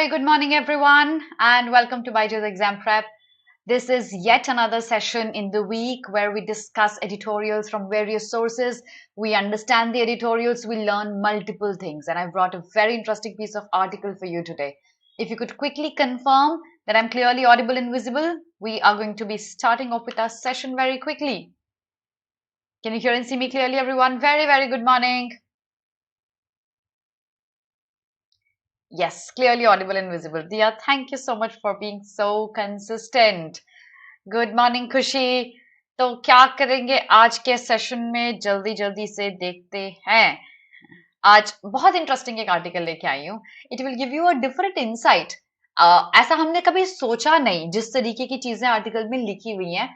very good morning, everyone, and welcome to BYJU'S Exam Prep. This is yet another session in the week where we discuss editorials from various sources. We understand the editorials, we learn multiple things, and I've brought a very interesting piece of article for you today. If you could quickly confirm that I'm clearly audible and visible, we are going to be starting off with our session very quickly. Can you hear and see me clearly, everyone? Very, very good morning. Yes, clearly audible and visible. Diya, thank you so much for being so consistent. Good morning, खुशी. तो क्या करेंगे आज के session में, जल्दी जल्दी से देखते हैं. आज बहुत इंटरेस्टिंग एक आर्टिकल लेके आई हूँ. It will give you a different insight. ऐसा हमने कभी सोचा नहीं जिस तरीके की चीजें आर्टिकल में लिखी हुई हैं.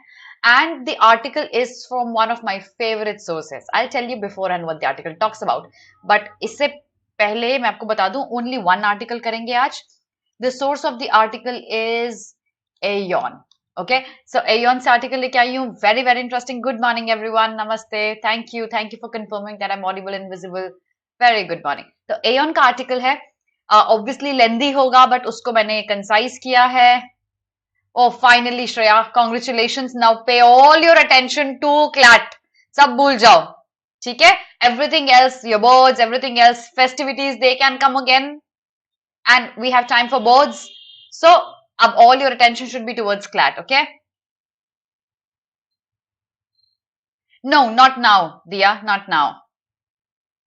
And the article is from one of my favorite sources. I'll tell you beforehand what the article talks about. But इससे पहले मैं आपको बता दूं, only one article करेंगे आज. The source of the article is Aeon. Okay, so Aeon से article लेके आई हूँ. Very very interesting. Good morning everyone. Namaste. Thank you for confirming that I'm audible and visible. Very good morning. तो Aeon का article है. Obviously lengthy होगा, but उसको मैंने concise किया है. Oh, finally, Shreya, congratulations. Now pay all your attention to CLAT. सब भूल जाओ, ठीक है? Everything else, your boards, everything else, festivities, they can come again. And we have time for boards. So, अब all your attention should be towards CLAT, okay? No, not now, Diya, not now.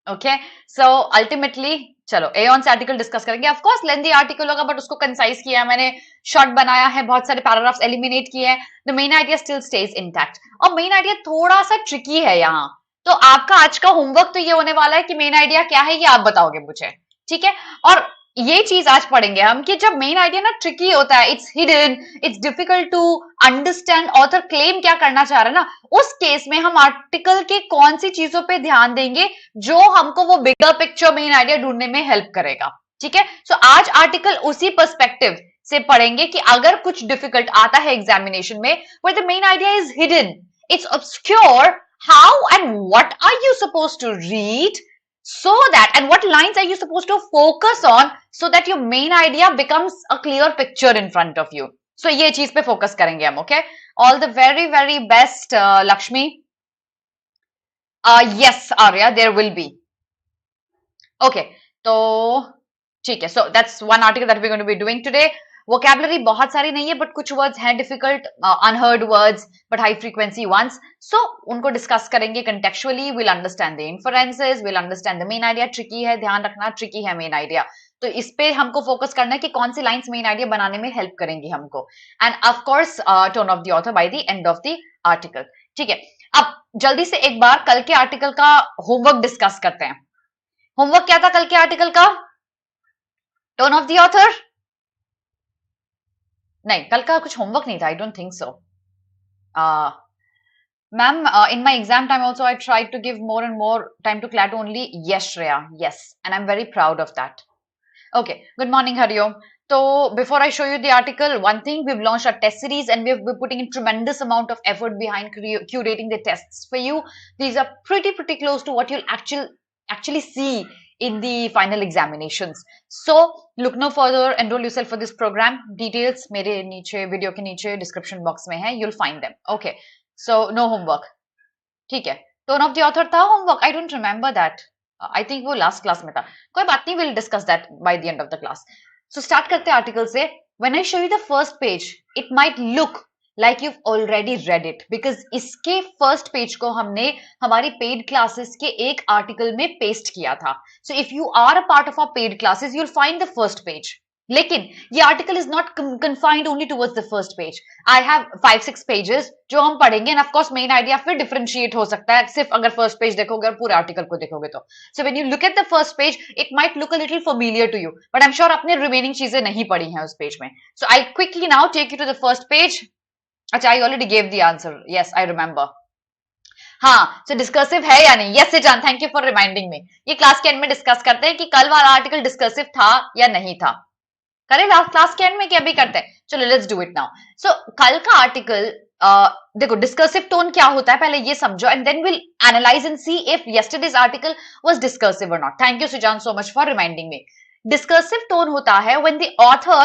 Okay? So, ultimately, चलो Eoin से article discuss करेंगे. Of course lengthy article होगा, but उसको concise किया है मैंने, short बनाया है, बहुत सारे पैराग्राफ्स एलिमिनेट किए हैं. The main idea still stage intact. और मेन आइडिया थोड़ा सा ट्रिकी है यहाँ. तो आपका आज का होमवर्क तो ये होने वाला है कि मेन आइडिया क्या है ये आप बताओगे मुझे, ठीक है? और ये चीज आज पढ़ेंगे हम कि जब मेन आइडिया ना ट्रिकी होता है, it's hidden, it's difficult to understand author claim क्या करना चाह रहा है ना, उस केस में हम आर्टिकल के कौन सी चीजों पे ध्यान देंगे जो हमको वो बिगर पिक्चर मेन आइडिया ढूंढने में हेल्प करेगा, ठीक है? सो आज आर्टिकल उसी पर्सपेक्टिव से पढ़ेंगे कि अगर कुछ डिफिकल्ट आता है एग्जामिनेशन में, where the main idea is hidden, it's obscure, how and what are you supposed to read so that, and what lines are you supposed to focus on so that your main idea becomes a clear picture in front of you. So ये चीज पे focus करेंगे हम, okay? All the very very best, Lakshmi. Yes, Arya, there will be. Okay, तो ठीक है. So that's one article that we're going to be doing today. Vocabulary बहुत सारी नहीं है, but कुछ words हैं difficult, unheard words, but high frequency ones. So उनको discuss करेंगे contextually. We'll understand the inferences, we'll understand the main idea. Tricky है, ध्यान रखना, tricky है main idea. तो इस पे हमको फोकस करना है कि कौन सी लाइंस मेन आइडिया बनाने में हेल्प करेंगी हमको. End of course tone of the author by the end of the article, ठीक है? अब जल्दी से एक बार कल के आर्टिकल का होमवर्क डिस्कस करते हैं. होमवर्क क्या था कल के आर्टिकल का? Tone of the author? नहीं, कल का कुछ होमवर्क नहीं था. I don't think so. Ma'am, in my exam time also I tried to give more and more time to CLAT only. Yes, Shreya, yes, and I'm very proud of that. Okay, good morning, Hariom. So before I show you the article, one thing, we've launched our test series and we're putting in tremendous amount of effort behind curating the tests for you. These are pretty close to what you'll actually see in the final examinations. So look no further, enroll yourself for this program. Details मेरे नीचे video के नीचे description box में है, you'll find them. Okay, so no homework, ठीक है? Tone of the author था homework? I don't remember that. I think वो लास्ट क्लास में था. कोई बात नहीं, will discuss that by the end of the class. So start करते हैं आर्टिकल से. When I show you the first page, it might look like you already read it, because इसके फर्स्ट पेज को हमने हमारी पेड क्लासेस के एक article में पेस्ट किया था. So if you are a part of our paid classes, you'll find the first page. लेकिन ये article is not confined only towards the first page. I have 5-6 pages जो हम पढ़ेंगे, and of course main idea फिर differentiate हो सकता है सिर्फ अगर फर्स्ट पेज देखोगे और पूरे आर्टिकल को देखोगे तो. So when you look at the first page, it might look a little familiar to you, but I'm sure आपने रिमेनिंग चीजें नहीं पढ़ी हैं उस पेज में. So I quickly now take you to the first page. अच्छा, I already gave the answer. Yes, I remember. हाँ, so discursive है या नहीं? Yes Sijan, thank you for reminding me. ये क्लास के एंड में डिस्कस करते हैं कि कल वाला आर्टिकल डिस्कर्सिव था या नहीं था. करें क्लास के एंड में, क्या भी करते हैं? चलो लेट्स डू इट नाउ. सो कल का आर्टिकल, देखो डिस्कर्सिव टोन क्या होता है पहले ये समझो, and then will analyse and see if yesterday's article was discursive or not. Thank you Sujan so much for reminding me. Discursive tone होता है when the author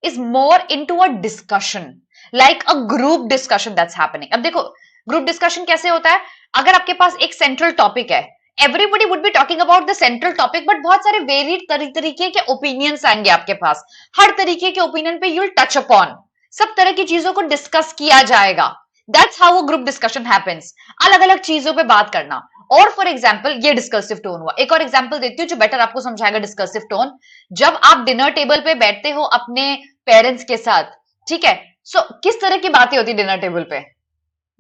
is more into a discussion, like a group discussion that's happening. अब देखो group discussion कैसे होता है, अगर आपके पास एक सेंट्रल टॉपिक है, everybody would be talking about the central topic, but बहुत सारे वेरिड तरीके के ओपिनियंस आएंगे आपके पास, हर तरीके के ओपिनियन पे यूल टच अपॉन, सब तरह की चीजों को डिस्कस किया जाएगा. That's how a group discussion happens, अलग अलग चीजों पे बात करना. और फॉर एग्जाम्पल ये डिस्कर्सिव टोन हुआ. एक और एग्जाम्पल देती हूँ जो बेटर आपको समझाएगा डिस्कर्सिव टोन. जब आप डिनर टेबल पे बैठते हो अपने पेरेंट्स के साथ, ठीक है, सो किस तरह की बातें होती है डिनर टेबल पे,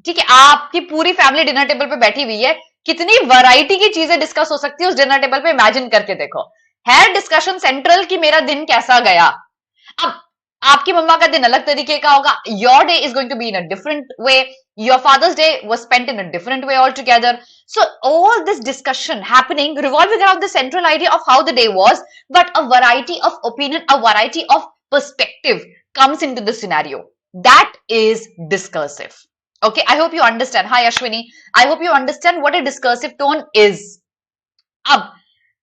ठीक है, आपकी पूरी फैमिली डिनर टेबल पे बैठी हुई है, कितनी वैरायटी की चीजें डिस्कस हो सकती है उस डिनर टेबल पे, इमेजिन करके देखो. है डिस्कशन सेंट्रल कि मेरा दिन कैसा गया. अब आपकी मम्मा का दिन अलग तरीके का होगा, your day is going to be in a different way, your Father's Day was spent in a different way altogether. So all this discussion happening revolving around the central idea of how the day was, but a variety of opinion, a variety of perspective comes into the scenario. That is discursive. Okay, I hope you understand. Hi Ashwini, I hope you understand what a discursive tone is. अब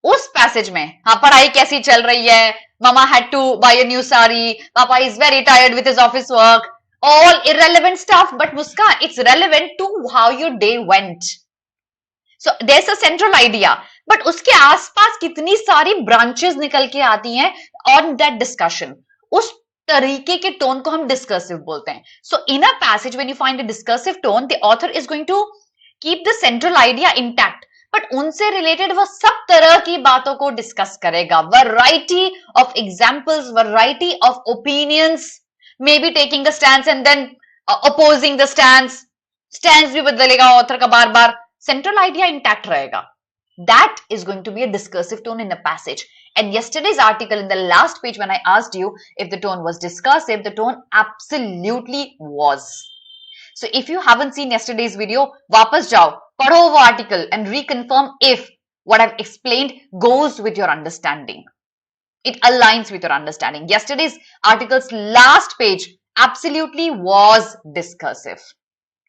उस passage में, हाँ, पढ़ाई कैसी चल रही है, mama had to buy a new sari, papa is very tired with his office work, all irrelevant stuff, but Muskan, it's relevant to how your day went. So there's a central idea, but उसके आसपास कितनी सारी branches निकल के आती हैं on that discussion. उस तरीके के टोन को हम discursive बोलते हैं. So in a passage when you find a discursive tone, the author is going to keep the central idea intact, but उनसे related वह सब तरह की बातों को discuss करेगा. Variety of examples, variety of opinions, maybe taking the stance and then opposing the stance. Stance भी बदलेगा author का बार बार, central idea intact रहेगा. That is going to be a discursive tone in a passage. And yesterday's article in the last page, when I asked you if the tone was discursive, the tone absolutely was. So if you haven't seen yesterday's video, वापस जाओ, पढ़ो वो article and reconfirm if what I've explained goes with your understanding. It aligns with your understanding. Yesterday's article's last page absolutely was discursive.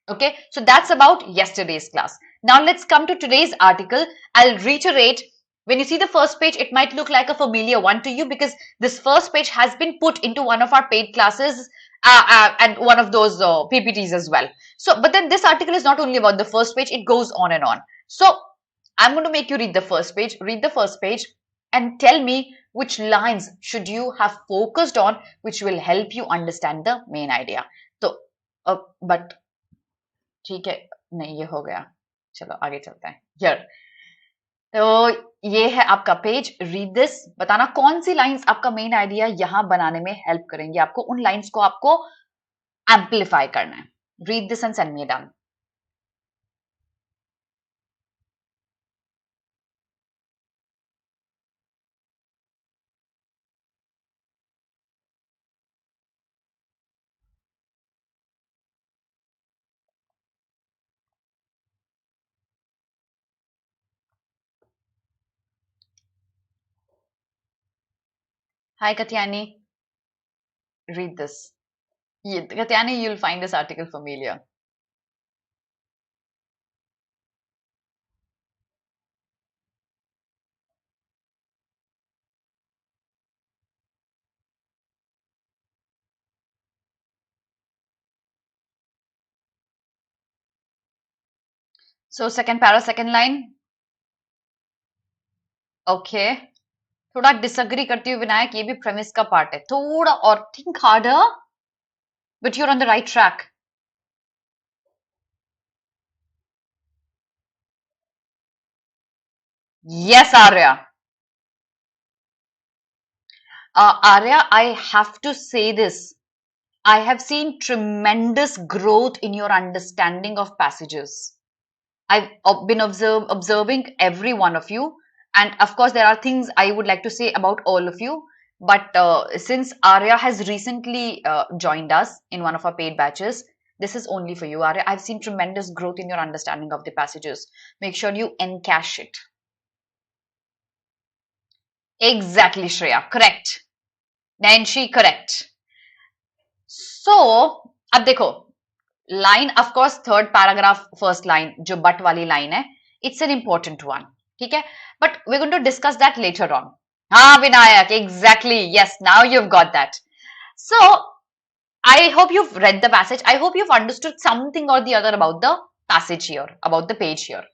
Okay, so that's about yesterday's class. Now let's come to today's article. I'll reiterate, when you see the first page, it might look like a familiar one to you because this first page has been put into one of our paid classes and one of those PPTs as well. So, but then this article is not only about the first page, it goes on and on. So I'm going to make you read the first page and tell me which lines should you have focused on, which will help you understand the main idea. So, but ठीक है, नहीं ये हो गया, चलो आगे चलते हैं. Here, तो ये है आपका पेज. रीड दिस, बताना कौन सी लाइंस आपका मेन आइडिया यहां बनाने में हेल्प करेंगे आपको, उन लाइंस को आपको एम्पलीफाई करना है. Read this and send me done. Hi Katyani, read this. Katyani, you'll find this article familiar. So second para, second line. Okay. थोड़ा डिसएग्री करती हूँ विनायक, ये भी प्रेमिस का पार्ट है, थोड़ा और think harder, but you're on the right track. Yes, Arya. Arya, I have to say this. I have seen tremendous growth in your understanding of passages. I've been observing every one of you. And of course, there are things I would like to say about all of you. But since Arya has recently joined us in one of our paid batches, this is only for you, Arya. I've seen tremendous growth in your understanding of the passages. Make sure you encash it. Exactly, Shreya. Correct. Nancy, correct. So, अब देखो, line, of course, third paragraph, first line, जो but वाली line है, it's an important one. ठीक है, but we're going to discuss that later on. Ah, Vinayak, exactly. Yes, now you've got that. So, I hope you've read the passage. I hope you've understood something or the other about the passage here, about the page here.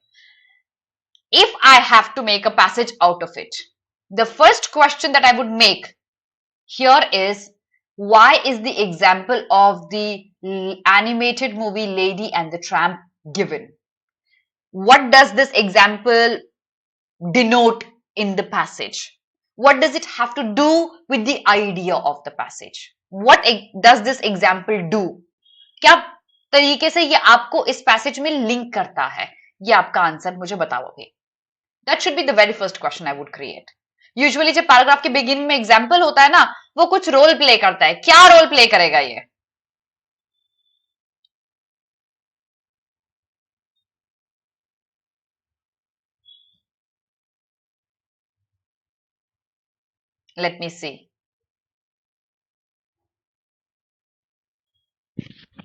If I have to make a passage out of it, the first question that I would make here is, why is the example of the animated movie Lady and the Tramp given? What does this example denote in the passage? What does it have to do with the idea of the passage? What does this example do? क्या तरीके से ये आपको इस passage में link करता है? ये आपका आंसर मुझे बताओ अभी. That should be the very first question I would create. Usually जब पैराग्राफ के बिगिनिंग में एग्जाम्पल होता है ना, वो कुछ रोल प्ले करता है. क्या रोल प्ले करेगा ये? Let me see.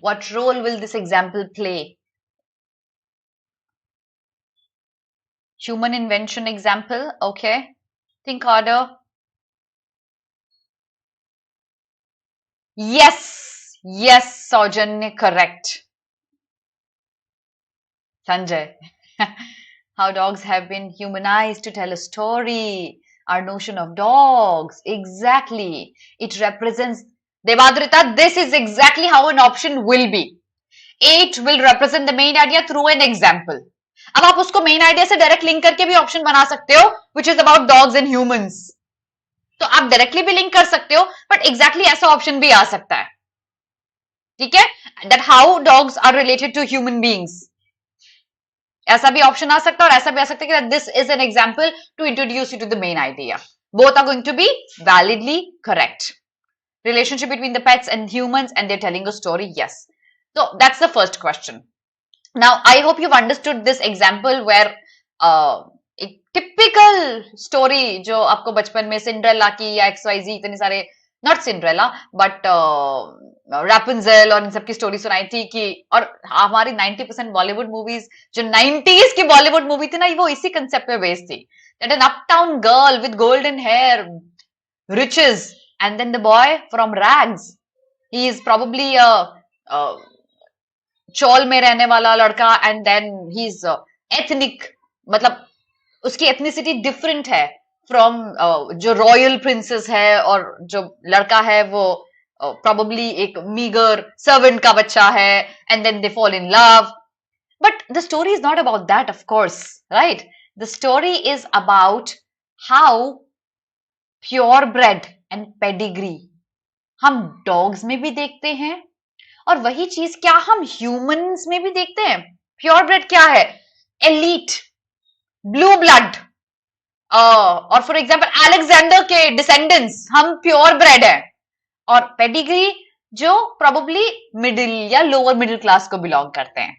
What role will this example play? Human invention example. Okay. Think harder. Yes. Yes, Saujanya, correct. Sanjay. How dogs have been humanized to tell a story. Our notion of dogs. Exactly. It represents, Devadrita, this is exactly how an option will be. It will represent the main idea through an example. अब आप उसको main idea से direct link करके भी option बना सकते हो, which is about dogs and humans. तो आप डायरेक्टली भी लिंक कर सकते हो, बट एग्जैक्टली ऐसा ऑप्शन भी आ सकता है. ठीक है, that how dogs are related to human beings. ऐसा भी ऑप्शन आ सकता है और ऐसा भी आ सकता है कि this is an example to introduce you to the main idea. Both are going to be validly correct. Relationship between the pets and humans, and they're telling a story. Yes. So that's the first question. Now, I hope you've understood this example where एक typical story जो आपको बचपन में Cinderella की या XYZ इतने सारे, not Cinderella but रैपुंजेल और इन सब की स्टोरी सुनाई थी कि, और हमारी 90% बॉलीवुड मूवीज जो 90s की बॉलीवुड मूवी थी ना, वो इसी कंसेप्ट पे बेस्ड थी. That an uptown girl with golden hair, riches, and then the boy from rags. He is probably a चौल में रहने वाला लड़का, and then he's ethnic, मतलब उसकी एथनिसिटी डिफरेंट है फ्रॉम जो रॉयल प्रिंसेस है, और जो लड़का है वो probably एक मीगर सर्वेंट का बच्चा है, and then they fall in love. But the story is not about that, of course, right? The story is about how purebred and pedigree हम डॉग्स में भी देखते हैं, और वही चीज क्या हम ह्यूमंस में भी देखते हैं. प्योरब्रेड क्या है? एलीट, ब्लू ब्लड, और फॉर एग्जांपल अलेक्जेंडर के डिसेंडेंट्स हम प्योर ब्रेड है. और पेडिग्री जो प्रोबेबली मिडिल या लोअर मिडिल क्लास को बिलोंग करते हैं.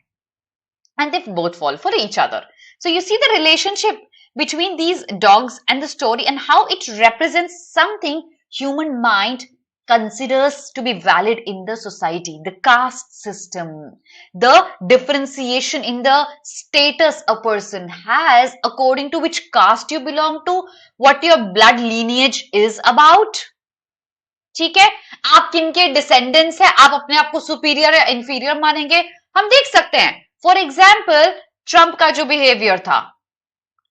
And they both fall for each other. So you see the relationship between these dogs and the story, and how it represents something human mind considers to be valid in the society. The caste system, the differentiation in the status a person has according to which caste you belong to, what your blood lineage is about. ठीक है, आप किनके descendants है, आप अपने आप को superior या इंफीरियर मानेंगे, हम देख सकते हैं. फॉर एग्जाम्पल ट्रंप का जो बिहेवियर था,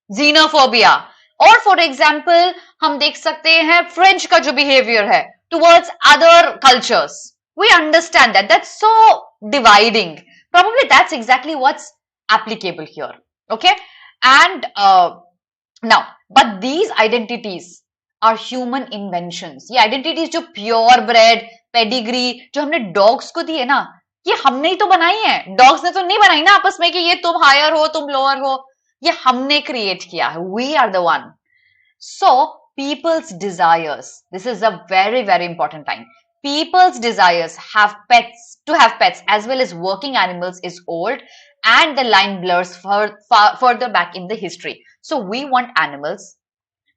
जीनोफोबिया, और फॉर एग्जाम्पल हम देख सकते हैं फ्रेंच का जो बिहेवियर है towards other cultures. We understand that that's so dividing. Probably that's exactly what's applicable here. Okay, and now, but these identities are human inventions. ये identities जो pure bred, pedigree जो हमने dogs को दी है ना, ये हमने ही तो बनाई है. डॉग्स ने तो नहीं बनाई ना आपस में कि ये तुम हायर हो तुम लोअर हो. ये हमने क्रिएट किया है. We are the one. So people's desires, this is a very very important line. People's desires have pets to have pets as well as working animals is old, and the line blurs further back in the history. So we want animals.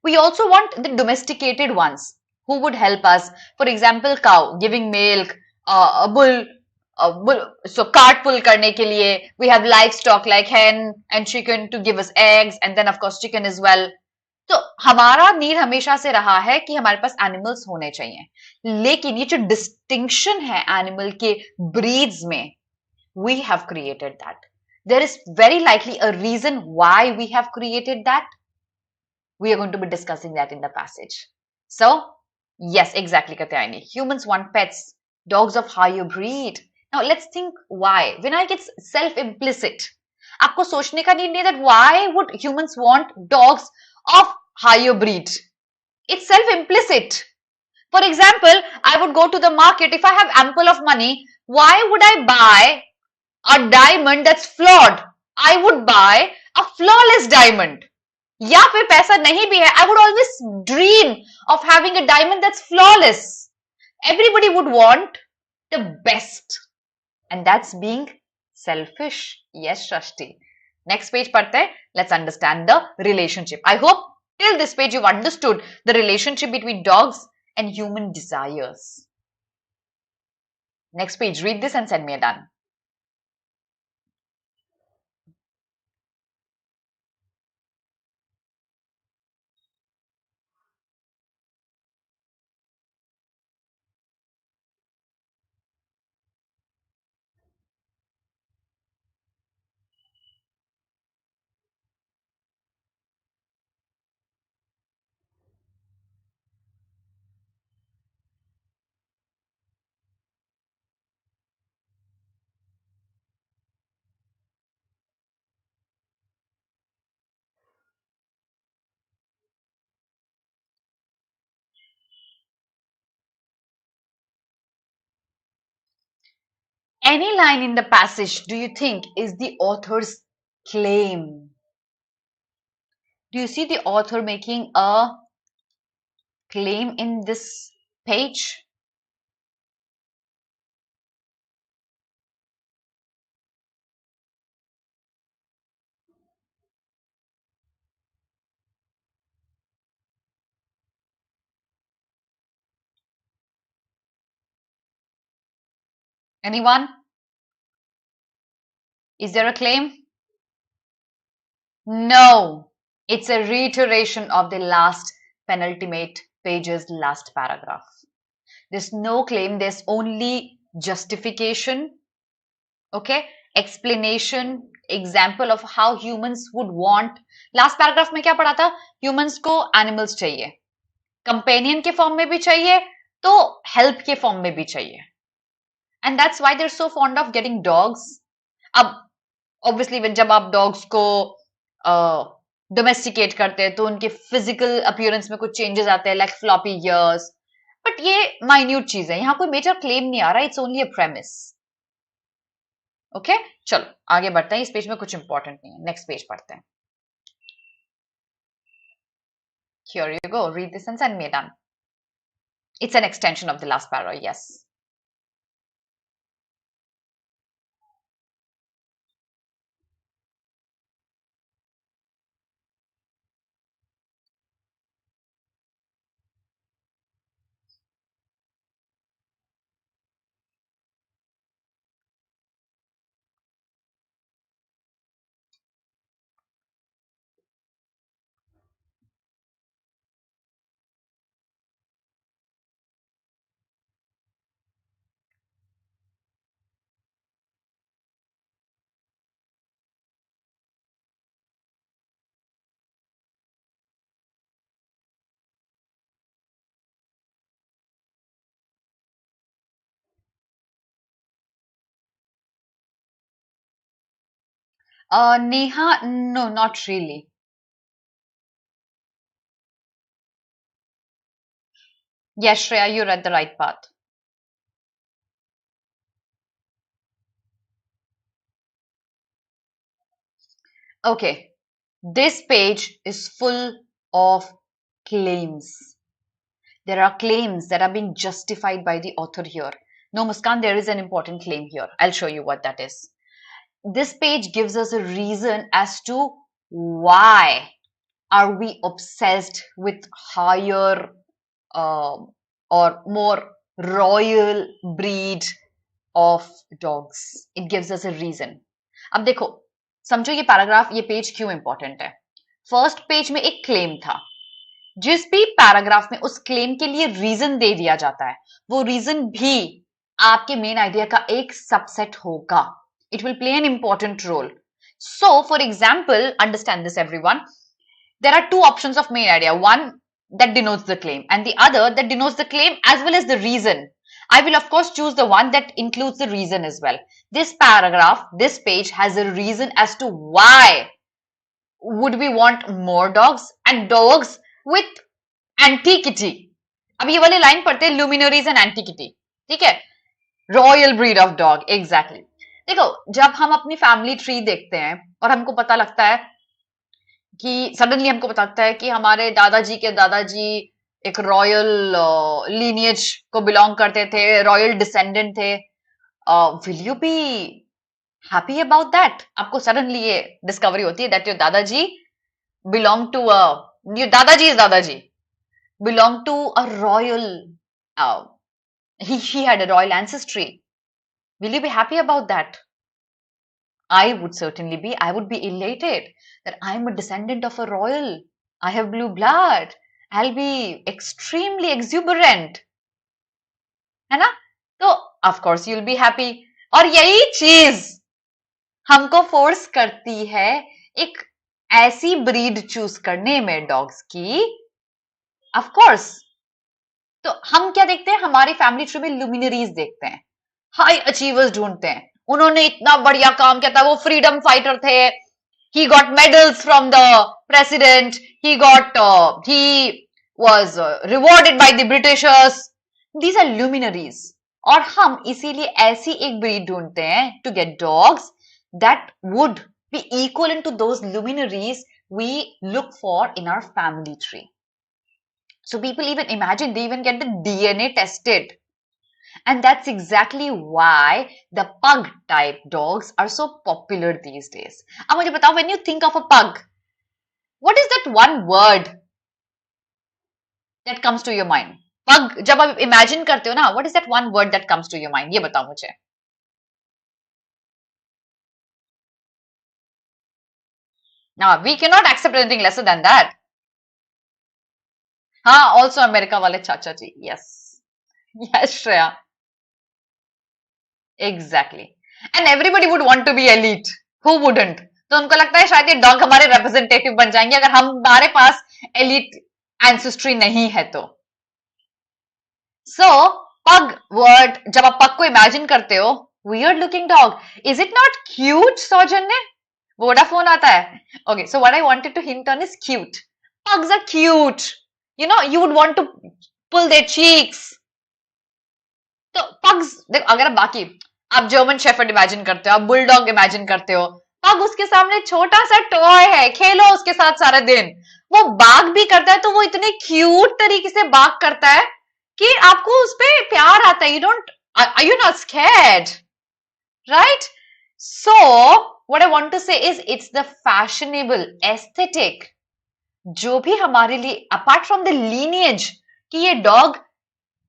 We also want the domesticated ones who would help us. For example, cow giving milk, a bull, so cart pull करने के लिए. We have livestock like hen and chicken to give us eggs, and then of course chicken as well. So हमारा need हमेशा से रहा है कि हमारे पास एनिमल्स होने चाहिए, लेकिन ये जो डिस्टिंक्शन है एनिमल के ब्रीड्स में, we have created that. There is very likely a reason why we have created that. We are going to be discussing that in the passage. So, yes, exactly, Katyayani. Humans want pets, dogs of higher breed. Now, let's think why. Vinayak, it's self-implicit. आपको सोचने का need नहीं that why would humans want dogs of higher breed? It's self-implicit. For example, I would go to the market. If I have ample of money, why would I buy a diamond that's flawed? I would buy a flawless diamond. या फिर पैसा नहीं भी है, I would always dream of having a diamond that's flawless. Everybody would want the best, and that's being selfish. Yes, Shashti. Next page पढ़ते हैं. Let's understand the relationship. I hope till this page you've understood the relationship between dogs and human desires. Next page, read this and send me a done. Any line in the passage do you think is the author's claim? Do you see the author making a claim in this page? Anyone? Is there a claim? No, it's a reiteration of the last penultimate page's last paragraph. There's no claim, there's only justification, okay, explanation, example of how humans would want. Last paragraph में क्या पढ़ा था? Humans को animals चाहिए, companion के form में भी चाहिए, तो help के form में भी चाहिए. And that's why they're so fond of getting dogs. अब obviously जब आप dogs को domesticate करते हैं तो उनके physical appearance में कुछ changes आते हैं, like floppy ears. But ये minute चीज है, यहाँ कोई major claim नहीं आ रहा, it's only a premise. Okay, चलो आगे बढ़ते हैं. इस पेज में कुछ important नहीं है. Next page पढ़ते हैं. Here you go. Read this and send me done. It's an extension of the last paragraph. Yes. Neha, no, not really. Yes, Shreya, you're at the right path. Okay, this page is full of claims. There are claims that are being justified by the author here. No, Muskan, there is an important claim here. I'll show you what that is. This page gives us a reason as to why are we obsessed with higher or more royal breed of dogs. It gives us a reason. अब देखो, समझो ये paragraph, ये page क्यों important है. First page में एक claim था. जिस भी पैराग्राफ में उस क्लेम के लिए रीजन दे दिया जाता है, वो रीजन भी आपके मेन आइडिया का एक सबसेट होगा. It will play an important role. So, for example, understand this everyone. There are two options of main idea. One that denotes the claim and the other that denotes the claim as well as the reason. I will of course choose the one that includes the reason as well. This paragraph, this page has a reason as to why would we want more dogs and dogs with antiquity. अब ये वाले line पढ़ते हैं luminaries and antiquity. ठीक है? Royal breed of dog. Exactly. देखो, जब हम अपनी फैमिली ट्री देखते हैं और हमको पता लगता है कि सडनली हमको पता लगता है कि हमारे दादाजी के दादाजी एक रॉयल लीनियज को बिलोंग करते थे, रॉयल डिसेंडेंट थे, will you be happy about that? आपको सडनली ये डिस्कवरी होती है दैट योर दादाजी बिलोंग टू योर दादाजी belong to a royal, he had a royal ancestry. Will you be happy about that? I would certainly be. I would be elated that I'm a descendant of a royal. I have blue blood. I'll be extremely exuberant. है ना? तो of course you'll be happy. और यही चीज हमको force करती है एक ऐसी ब्रीड चूज करने में डॉग्स की. of course. तो हम क्या देखते हैं? हमारी फैमिली ट्री में लुमिनरीज देखते हैं, हाई अचीवर्स ढूंढते हैं. उन्होंने इतना बढ़िया काम किया था, वो फ्रीडम फाइटर थे, he got medals from the president, he was rewarded by the Britishers. These are luminaries. और हम इसीलिए ऐसी एक ब्रीड ढूंढते हैं to get dogs that would be equivalent to those luminaries we look for in our family tree. So people even imagine, they even get the DNA tested. And that's exactly why the pug type dogs are so popular these days. अब मुझे बताओ, when you think of a pug, what is that one word that comes to your mind? Pug, जब आप imagine करते हो ना, what is that one word that comes to your mind? ये बताओ मुझे. Now, we cannot accept anything lesser than that. हाँ, also America वाले चाचा जी. Yes. Yes, Shreya. Exactly. And everybody would want to be elite. Who wouldn't? तो उनको लगता है शायद ये डॉग हमारे रिप्रेजेंटेटिव बन जाएंगे अगर हमारे पास एलिट एंसेस्ट्री नहीं है तो. सो पग वर्ड, जब आप पग को इमेजिन करते हो, weird looking dog, is it not cute? सौजन्य, वोडाफोन आता है. Okay, so what I wanted to hint on is cute. Pugs are cute. You know, you would want to pull their cheeks. तो pugs देखो, अगर आप German shepherd imagine करते हो, आप बुलडॉग इमेजिन करते हो, पग उसके सामने छोटा सा टॉय है, खेलो उसके साथ सारा दिन. वो बाग भी करता है तो वो इतने क्यूट तरीके से बाग करता है कि आपको उस पर प्यार आता है. Are you not scared? Right? So, what I want to say is, it's the fashionable aesthetic जो भी हमारे लिए, अपार्ट फ्रॉम द लीनियज कि ये डॉग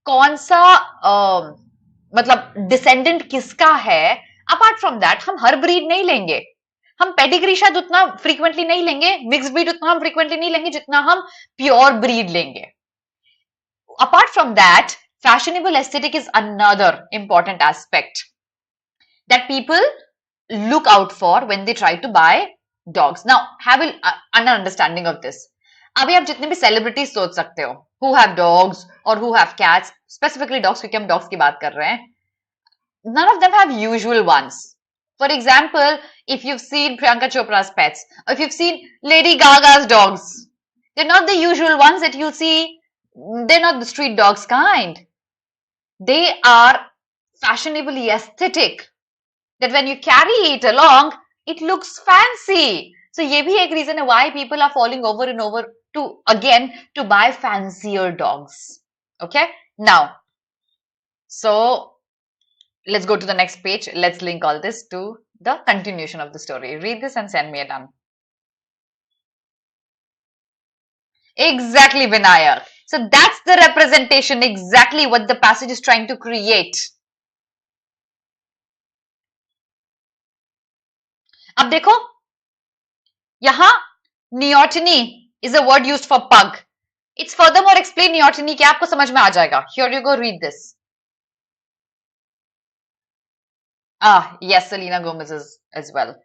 कौन सा मतलब डिसेंडेंट किसका है, अपार्ट फ्रॉम दैट हम हर ब्रीड नहीं लेंगे. हम पेडिग्री शायद उतना फ्रीक्वेंटली नहीं लेंगे, मिक्स ब्रीड उतना हम फ्रीक्वेंटली नहीं लेंगे जितना हम प्योर ब्रीड लेंगे. Apart from that, fashionable aesthetic is another important aspect that people look out for when they try to buy dogs. Now, have an understanding of this. अभी आप जितने भी सेलिब्रिटीज सोच सकते हो who have dogs or who have cats, specifically dogs क्योंकि हम dogs की बात कर रहे हैं, none of them have usual ones. For example, if you've seen Priyanka Chopra's pets, or if you've seen Lady Gaga's dogs, they're not the usual ones that you'll see. They're not the street dogs kind. They are fashionably aesthetic, that when you carry it along, it looks fancy. So ये भी एक reason है why people are falling over and over to buy fancier dogs. Okay, now, so let's go to the next page. Let's link all this to the continuation of the story. Read this and send me a done. Exactly, Vinayak. So that's the representation, exactly what the passage is trying to create. अब देखो, यहां neoteny is a word used for pug. It's furthermore explained neoteny के आपको समझ में आ जाएगा. Here you go, read this. Yes, Selena Gomez is as well.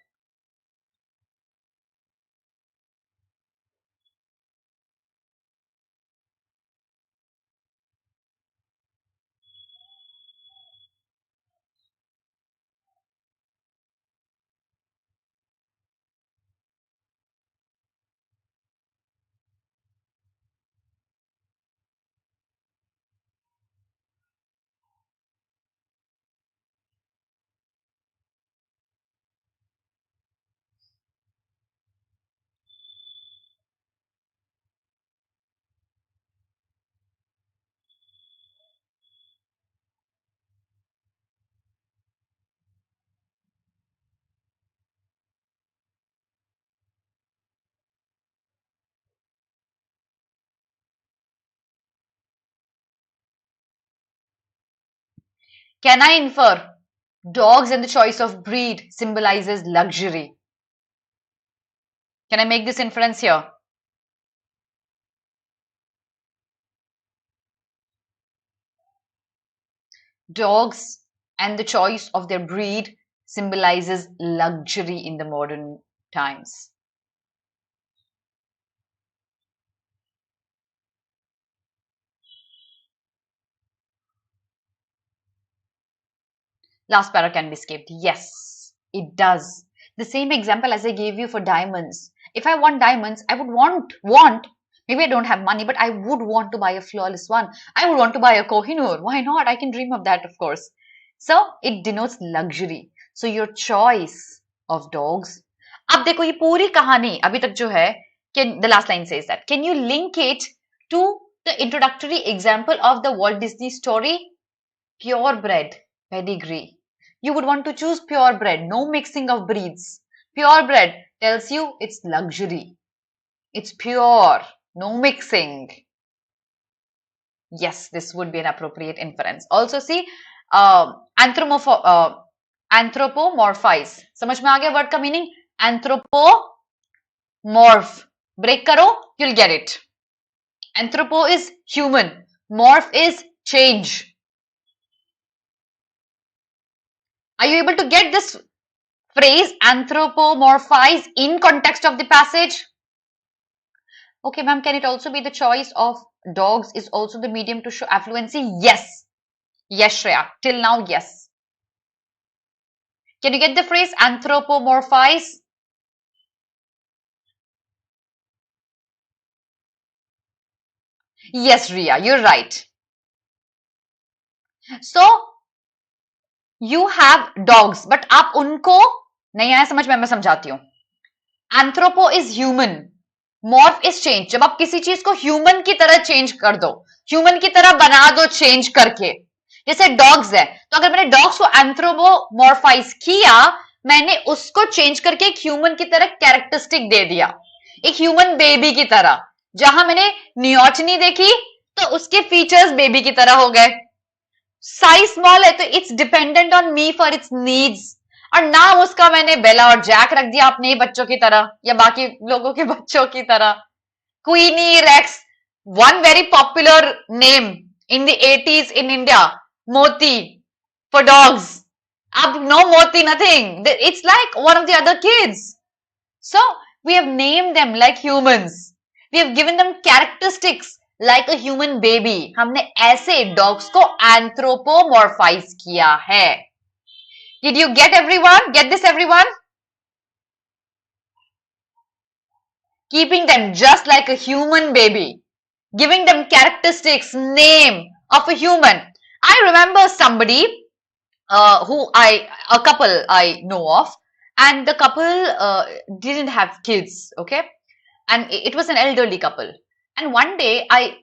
Can I infer dogs and the choice of breed symbolizes luxury? Can I make this inference here? Dogs and the choice of their breed symbolizes luxury in the modern times. Last para can be skipped. Yes, it does. The same example as I gave you for diamonds. If I want diamonds, I would want, maybe I don't have money, but I would want to buy a flawless one. I would want to buy a Kohinoor. Why not? I can dream of that, of course. So it denotes luxury. So your choice of dogs. अब देखो ये पूरी कहानी अभी तक जो है, the last line says that. Can you link it to the introductory example of the Walt Disney story? Purebred pedigree. You would want to choose purebred, no mixing of breeds. Purebred tells you it's luxury. It's pure, no mixing. Yes, this would be an appropriate inference. Also see, anthropomorphize. समझ में आ गया word का meaning? Anthropomorph. Break करो, you'll get it. Anthropo is human. Morph is change. Are you able to get this phrase anthropomorphize in context of the passage? Okay, ma'am, can it also be the choice of dogs is also the medium to show affluency? Yes. Yes, Shreya. Till now, yes. Can you get the phrase anthropomorphize? Yes, Riya, you're right. So, you have dogs, but आप उनको नहीं आया समझ में, मैं समझाती हूँ. Anthropo is human. Morph is change. जब आप किसी चीज को human की तरह change कर दो, human की तरह बना दो change करके, जैसे dogs है, तो अगर मैंने dogs को anthropomorphize किया, मैंने उसको change करके एक human की तरह characteristic दे दिया, एक human baby की तरह. जहां मैंने neoteny देखी, तो उसके features baby की तरह हो गए. साइज स्मॉल है तो it's dependent on me for its needs, और नाम उसका मैंने बेला और जैक रख दिया अपने बच्चों की तरह या बाकी लोगों के बच्चों की तरह. Queenie Rex, one very popular name in the 80s in India, Moti for dogs. अब no Moti nothing, it's like one of the other kids. So we have named them like humans, we have given them characteristics like a human baby. हमने ऐसे dogs को anthropomorphize किया है. Did you get everyone? Get this everyone? Keeping them just like a human baby, giving them characteristics, name of a human. I remember somebody a couple I know of, and the couple didn't have kids, okay, and it was an elderly couple. And one day I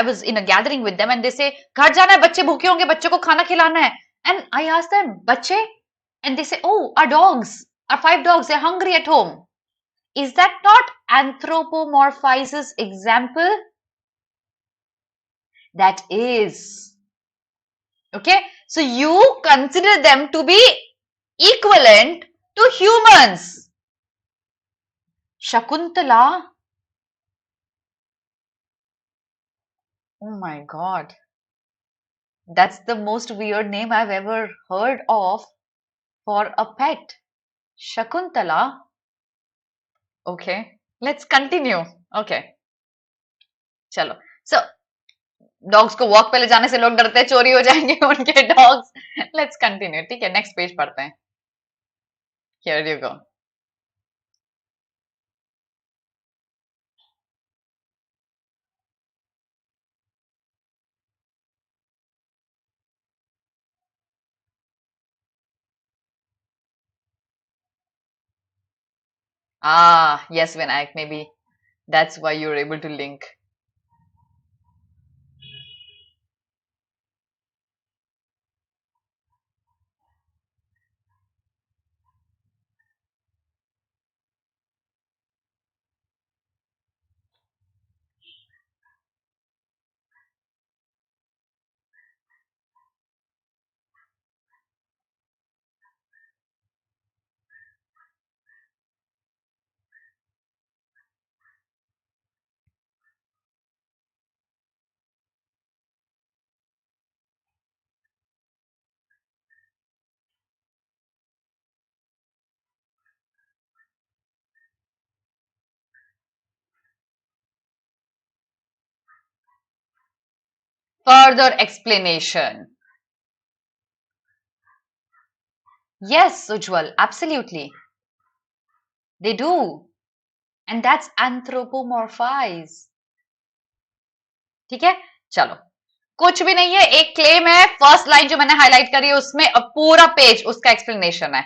was in a gathering with them and they say, घर जाना है, बच्चे भूखे होंगे, बच्चों को खाना खिलाना है. And I asked them, बच्चे? And they say, oh, our dogs, our 5 dogs, they're hungry at home. Is that not anthropomorphizes example? That is. Okay, so you consider them to be equivalent to humans. Shakuntala, Oh my God. That's the most weird name I've ever heard of for a pet. Shakuntala. Okay. Let's continue. Okay. चलो. So, dogs को walk पे ले जाने से लोग डरते हैं चोरी हो जाएंगे उनके डॉग्स. Let's continue. ठीक है, नेक्स्ट पेज पढ़ते हैं. Here you go. Ah, yes, Vinayak, maybe that's why you're able to link. Further explanation. Yes, Ujjwal, absolutely. They do. And that's anthropomorphize. ठीक है, चलो. कुछ भी नहीं है, एक क्लेम है. फर्स्ट लाइन जो मैंने हाईलाइट करी है उसमें पूरा पेज उसका एक्सप्लेनेशन है.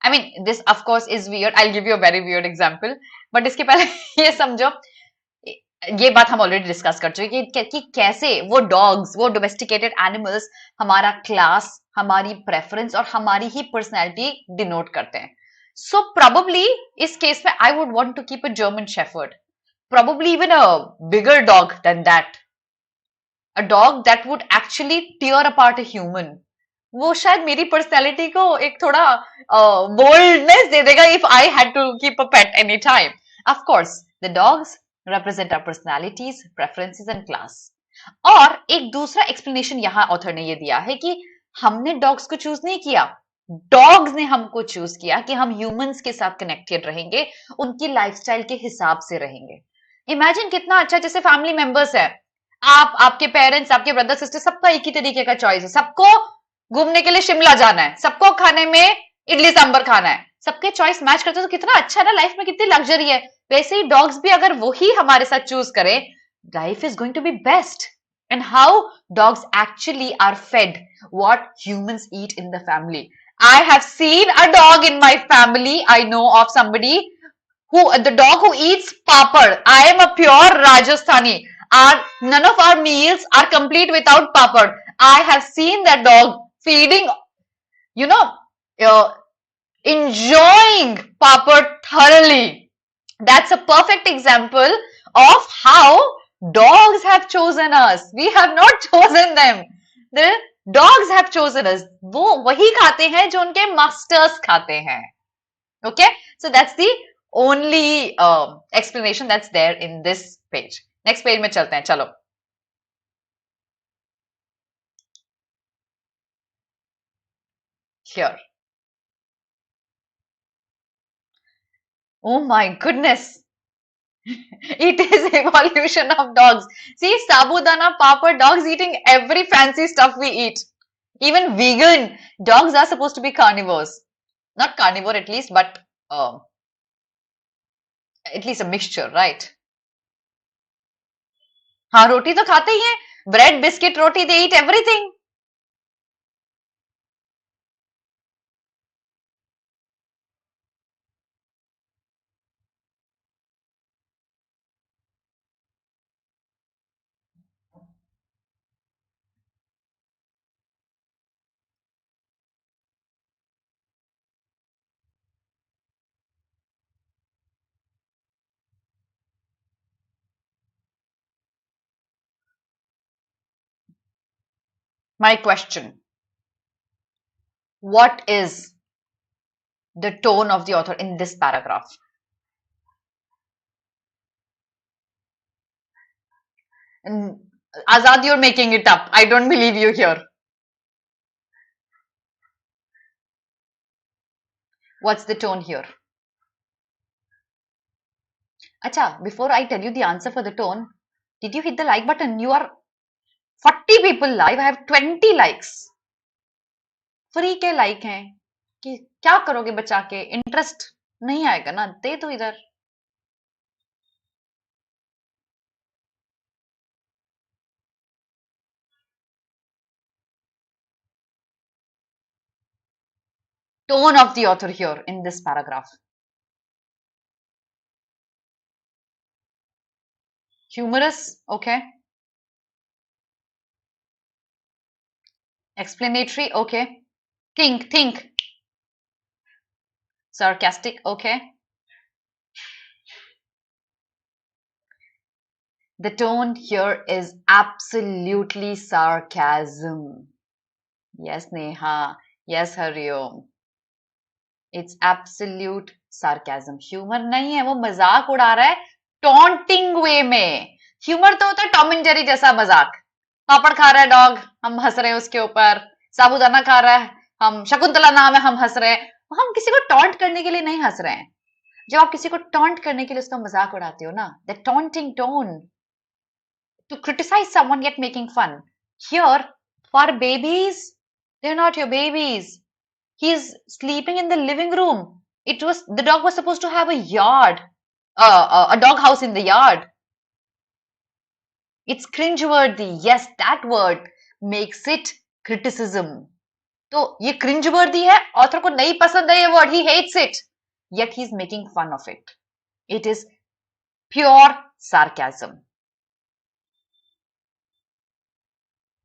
I mean this of course is weird. I give you a very weird example, but इसके पहले ये समझो, ये बात हम ऑलरेडी डिस्कस कर चुके कि कैसे वो डॉग्स, वो डोमेस्टिकेटेड एनिमल्स हमारा क्लास, हमारी प्रेफरेंस और हमारी ही पर्सनैलिटी डिनोट करते हैं. सो प्रोबेबली इस केस में I would want to keep a German shepherd, probably even a bigger dog than that, a dog that would actually tear apart a human. वो शायद मेरी पर्सनैलिटी को एक थोड़ा बोल्डनेस दे देगा if I had to keep a pet any time. Of course the dogs represent our personalities, preferences and class. और एक दूसरा एक्सप्लेनेशन यहाँ ऑथर ने ये दिया है कि हमने डॉग्स को चूज नहीं किया, डॉग्स ने हमको चूज किया कि हम ह्यूमंस के साथ कनेक्टेड रहेंगे, उनकी लाइफस्टाइल के हिसाब से रहेंगे. इमेजिन कितना अच्छा, जैसे फैमिली मेंबर्स है, आप, आपके पेरेंट्स, आपके ब्रदर सिस्टर, सबका एक ही तरीके का चॉइस है. सबको घूमने के लिए शिमला जाना है, सबको खाने में इडली सांबर खाना है, सबके चॉइस मैच करते हैं, तो कितना अच्छा है ना, लाइफ में कितनी लग्जरी है. वैसे ही डॉग्स भी अगर वही हमारे साथ चूज करें, life is going to be best. And how dogs actually are fed what humans eat in the family. I have seen a dog in my family. I know of somebody who, the dog who eats papad. I am a pure Rajasthani. None of our meals are complete without papad. I have seen that dog feeding, you know, enjoying papad thoroughly. That's a perfect example of how dogs have chosen us. We have not chosen them. The dogs have chosen us. वो वही खाते हैं जो उनके masters खाते हैं. Okay, so that's the only explanation that's there in this page. Next page में चलते हैं, चलो. Here. Oh my goodness. It is evolution of dogs. See, sabudana, papad, dogs eating every fancy stuff we eat. Even vegan. Dogs are supposed to be carnivores. Not carnivore at least, but at least a mixture, right? हाँ, रोटी तो खाते ही हैं. Bread, biscuit, roti, they eat everything. My question. What is the tone of the author in this paragraph? And Azad, you're making it up. I don't believe you here. What's the tone here? Acha, before I tell you the answer for the tone, did you hit the like button? You are 40 people live. I have 20 likes. Free के like हैं कि क्या करोगे बचा के? Interest नहीं आएगा ना, दे दो इधर. Tone of the author here in this paragraph. Humorous, okay. Explanatory, okay. Think. Sarcastic, okay. The tone here is absolutely sarcasm. Yes, Neha. Yes, Hariom. It's absolute sarcasm. Humor नहीं है, वो मजाक उड़ा रहा है taunting way में. Humor तो होता है टॉम एंड जेरी जैसा मजाक. पापड़ खा रहा है डॉग, हम हंस रहे हैं उसके ऊपर. साबूदाना खा रहा है, हम शकुंतला नाम है, हम हंस रहे हैं. हम किसी को टॉन्ट करने के लिए नहीं हंस रहे हैं. जब आप किसी को टॉन्ट करने के लिए उसका मजाक उड़ाते हो ना, the taunting tone, to criticize someone yet making fun. Here, for babies, they're not your babies. He's sleeping in the living room. The dog was supposed to have a yard, a dog house in the yard. It's cringeworthy. Yes, that word makes it criticism. तो ये cringeworthy है, author को नहीं पसंद है ये word, he hates it. Yet he's making fun of it. It is pure sarcasm.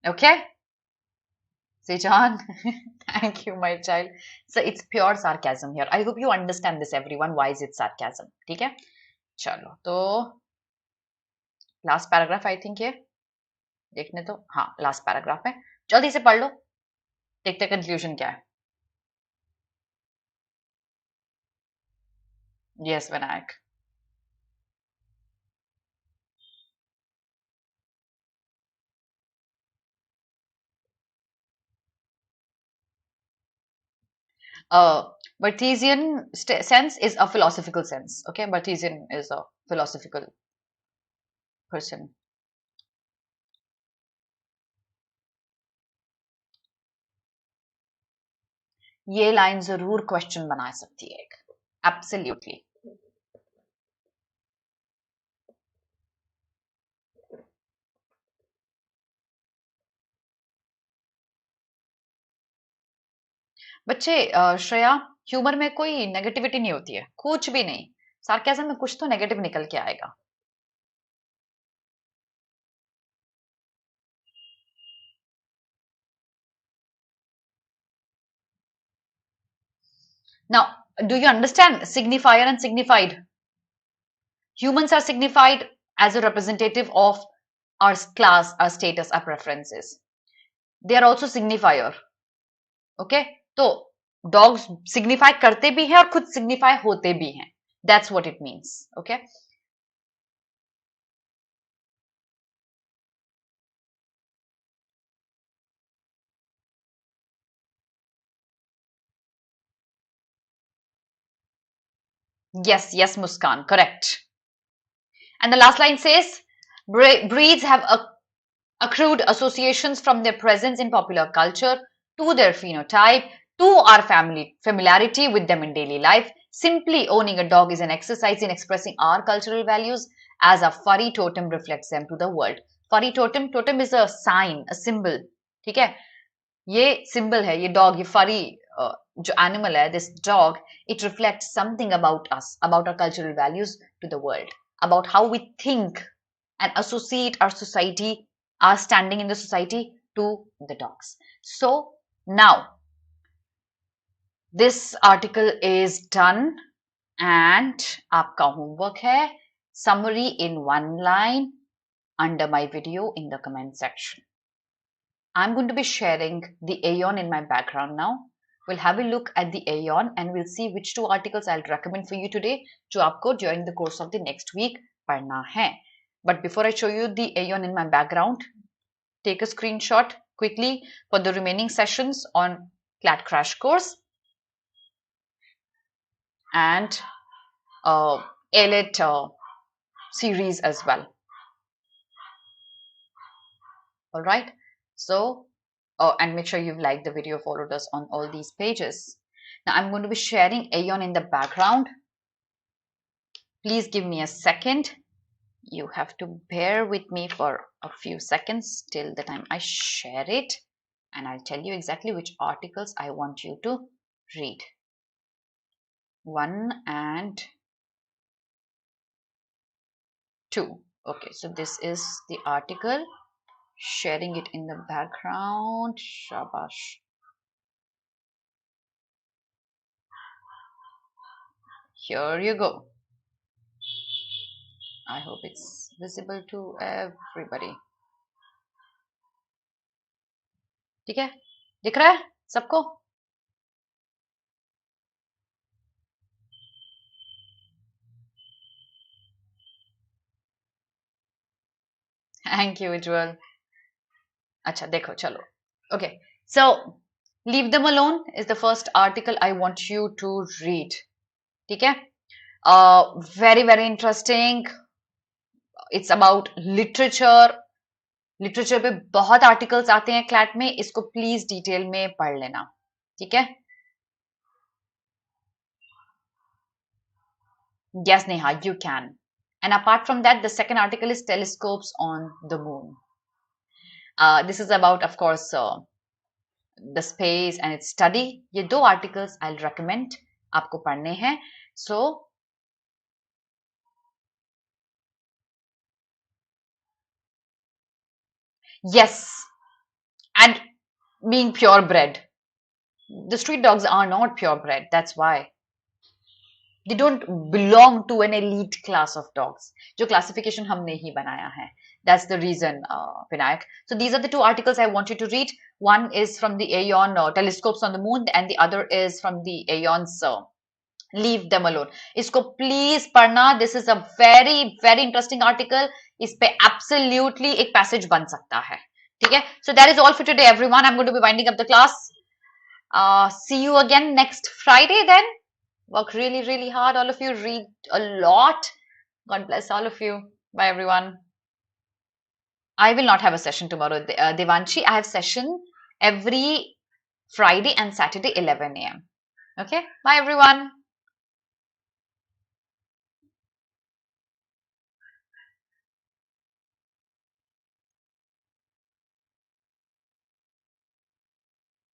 Okay? Sijan, thank you, my child. So it's pure sarcasm here. I hope you understand this, everyone. Why is it sarcasm? ठीक है? चलो, तो last paragraph I think ये देखने तो, हाँ last paragraph है. जल्दी से पढ़ लो. देखते conclusion क्या है. Yes, Vinayak. Barthesian sense is a philosophical sense. Okay, Barthesian is a philosophical person. ये लाइन जरूर क्वेश्चन बना सकती है एक. Absolutely. बच्चे, श्रेया, ह्यूमर में कोई नेगेटिविटी नहीं होती है, कुछ भी नहीं. सार्केज्म में कुछ तो नेगेटिव निकल के आएगा. Now, do you understand signifier and signified? Humans are signified as a representative of our class, our status, our preferences. They are also signifier. Okay? तो dogs signify करते भी हैं और खुद signify होते भी हैं. That's what it means. Okay? Yes, Muskan, correct. And the last line says, breeds have accrued associations from their presence in popular culture to their phenotype, to our familiarity with them in daily life. Simply owning a dog is an exercise in expressing our cultural values as a furry totem reflects them to the world. Furry totem is a sign, a symbol. ठीक है? ये symbol है, ये dog, ये furry जो animal है, this dog, it reflects something about us, about our cultural values to the world, about how we think and associate our society, our standing in the society to the dogs. So now this article is done and आपका homework है summary in one line under my video in the comment section. I'm going to be sharing the Aeon in my background now. We'll have a look at the Aeon and we'll see which two articles I'll recommend for you today जो आपको during the course of the next week पढ़ना है. But before I show you the Aeon in my background, take a screenshot quickly for the remaining sessions on CLAT Crash Course and ALET series as well. All right. So, and make sure you've liked the video, followed us on all these pages. Now, I'm going to be sharing Aeon in the background. Please give me a second. You have to bear with me for a few seconds till the time I share it, and I'll tell you exactly which articles I want you to read. 1 and 2. Okay, so this is the article. Sharing it in the background. Shabash. Here you go. I hope it's visible to everybody. ठीक है? दिख रहा है सबको? Thank you, Ujjwal. अच्छा देखो चलो. Okay, so Leave Them Alone is the first article I want you to read. ठीक है? Very, very interesting. It's about literature. Literature पे बहुत आर्टिकल्स आते हैं क्लैट में, इसको प्लीज डिटेल में पढ़ लेना. ठीक है? Yes, Neha, you can. And apart from that, the second article is Telescopes on the Moon. This is about, of course, the space and its study. ये दो articles I'll recommend आपको पढ़ने हैं. So, yes, and being purebred. The street dogs are not purebred. That's why. They don't belong to an elite class of dogs. जो classification हमने ही बनाया है. That's the reason, Vinayak. So these are the two articles I want you to read. One is from the Aeon Telescopes on the Moon, and the other is from the Aeon's Leave Them Alone. इसको please पढ़ना. This is a very, very interesting article. इस पे absolutely एक passage बन सकता है. ठीक है? So that is all for today, everyone. I'm going to be winding up the class. See you again next Friday then. Work really, really hard. All of you read a lot. God bless all of you. Bye, everyone. I will not have a session tomorrow, Devanshi. I have session every Friday and Saturday, 11 a.m. Okay? Bye, everyone.